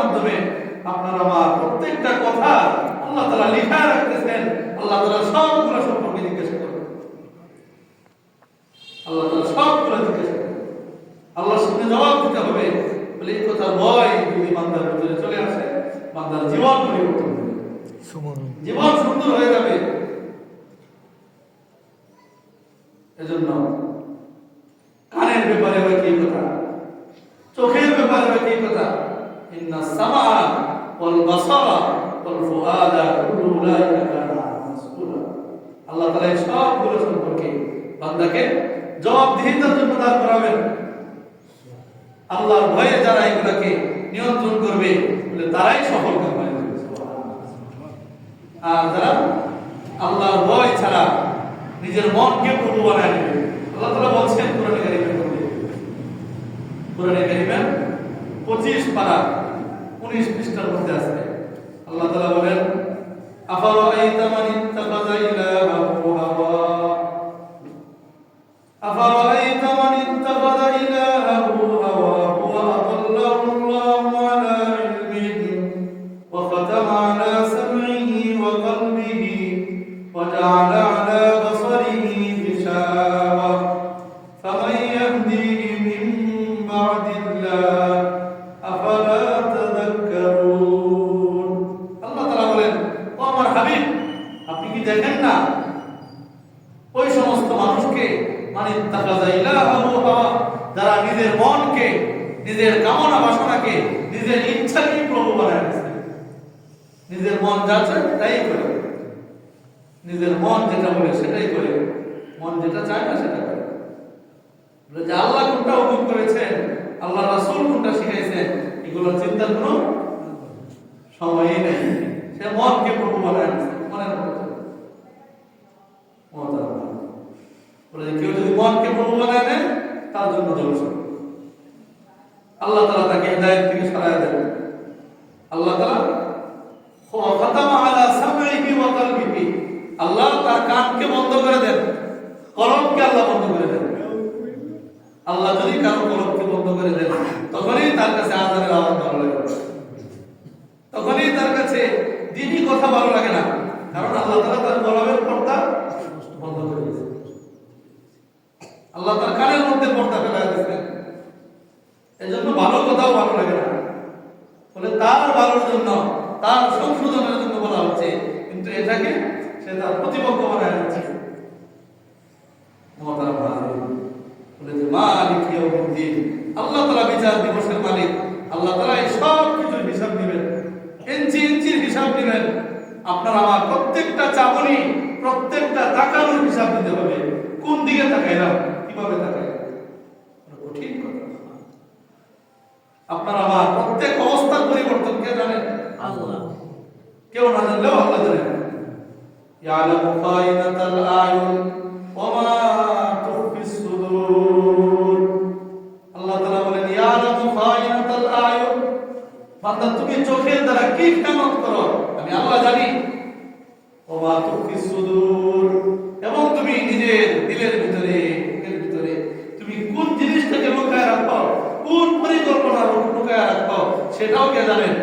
মাধ্যমে আপনার আমার প্রত্যেকটা কথা আল্লাহ তাআলা লিখা রাখতেছেন। আল্লাহ তাআলা সবগুলো সম্পর্কে জিজ্ঞাসা করবেন। আল্লাহ তাআলা সবগুলো জিজ্ঞাসা করবেন। আল্লাহর সামনে জবাব দিতে হবে। বলে এই কথা ভয় যদি বান্দার ভিতরে চলে আসে, বান্দার জীবন পরিবর্তন হবে, জীবন সুন্দর হয়ে যাবে। এজন্য কানের ব্যাপারে হয় কি কথা, চোখের ব্যাপারে হয় কি কথা। ইন্না সামা ওয়াল বাসারা ওয়াল ফুআদা কুল্লু উলাইকা কানা মাসউলা। আল্লাহ তাআলা সবগুলো সম্পর্কে বান্দাকে জবাবদিহিতার জন্য দাঁড় করাবেন। আল্লাহর ভয়ে যারা এগুলাকে নিয়ন্ত্রণ করবে বলে তারাই সফল হবে। আর যারা আল্লাহর ভয় ছাড়া নিজের মনকে প্রভু বানায় নেবে, আল্লাহ তাআলা বলছেন কোরআনে কারীমের মধ্যে, কোরআনে কারীমের 25 পারা 19 পৃষ্ঠার মধ্যে আছে। আল্লাহ তাআলা বলেন, আফারাআইতা মান ইত্তাখাযা ইলাহাহু হাওয়া, আফারাআইতা মান ইত্তাখাযা ইলাহাহু হাওয়াহু ওয়া আদাল্লাহু আল্লাহু আলা ইলমিহি ওয়া খাতামা আলা সাম'iহি ওয়া qalbihi ওয়া জা'আলা আলা বাসারিহি গিশাওয়া ফামান ইয়াহদিহি মিন বা'দিল্লাহ আফালা তাযাক্কারুন। আল্লাহ তাআলা বলেন, ও আমার হাবিব, আপনি কি দেখেন না ওই সমস্ত মানুষকে, মানে ইত্তাখাযা ইলাহাহু হাওয়া, যারা নিজের মনকে, নিজের কামনা বাসনাকে, নিজের ইচ্ছাকে প্রভু বানায় নিয়েছে। নিজের মন যা চায় তাই করে, নিজের মন যেটা বলে সেটাই করে, মন যেটা চায় না সেটা করে। যে আল্লাহ কোনটা হুকুম করেছেন, আল্লাহ রাসূল কোনটা শিখাইছেন, এগুলো চিন্তার কোনো সময়ই নেই। সে মনকে প্রভু বানায় নিয়েছে, মনের মতো বলে কেউ যদি মনকে প্রভু বানায় নেয় তার জন্য ধ্বংস। আল্লাহ তাআলা তাকে হিদায়াত থেকে সরায় দেন। আল্লাহ তাআলা খাতামা আলা সামঈহি ওয়া কলবিহি, আল্লাহ তার কানকে বন্ধ করে দেন, কলবকে আল্লাহ বন্ধ করে দেন। আল্লাহ যদি কারো কলবকে বন্ধ করে দেন, তখনই তার কাছে আযানের আওয়াজ ভালো লাগে, তখনই তার কাছে দ্বীনি কথা ভালো লাগে না, কারণ আল্লাহ তাআলা তার কলবের পর্দা বন্ধ করে দিয়েছেন। আল্লাহ তার কানের মধ্যে পর্দা ফেলে দিয়েছেন। এজন্য ভালো কথাও ভালো লাগে না, বলে তার ভালোর জন্য, তার সংশোধনের জন্য বলা হচ্ছে, কিন্তু এটাকে সে তার প্রতিপক্ষ বানায় নিচ্ছে। মুহতারাম হাজিরিন, বলে যে মালিক ইয়াউমিদ্দিন, আল্লাহ তাআলা বিচার দিবসের মালিক। আল্লাহ তাআলা এই সব কিছুর হিসাব নেবেন, ইঞ্চি ইঞ্চির হিসাব নেবেন। আপনার আমার প্রত্যেকটা চাবনি, প্রত্যেকটা তাকানোর হিসাব দিতে হবে। কোন দিকে তাকাইলাম, কিভাবে তাকাইলাম, কঠিন কথা। আপনার আমার প্রত্যেক অবস্থার পরিবর্তন কে জানেন? আল্লাহ। কেউ না জানলেও আল্লাহ জানেন। ইয়ালামু খায়িনাতাল আয়ুন ওয়া মা তুখফিস সুদূর। আল্লাহ তাআলা বলেন, ইয়ালামু খায়িনাতাল আয়ুন, বান্দা তুমি চোখের দ্বারা কি খেয়ানত করো আমি আল্লাহ জানি। ওয়া মা তুখফিস সুদূর, এবং তুমি নিজের দিলের ভিতরে, বুকের ভিতরে তুমি কোন জিনিসটাকে লুকায় রাখো, কোন পরিকল্পনা লুকায় রাখো, সেটাও কে জানেন?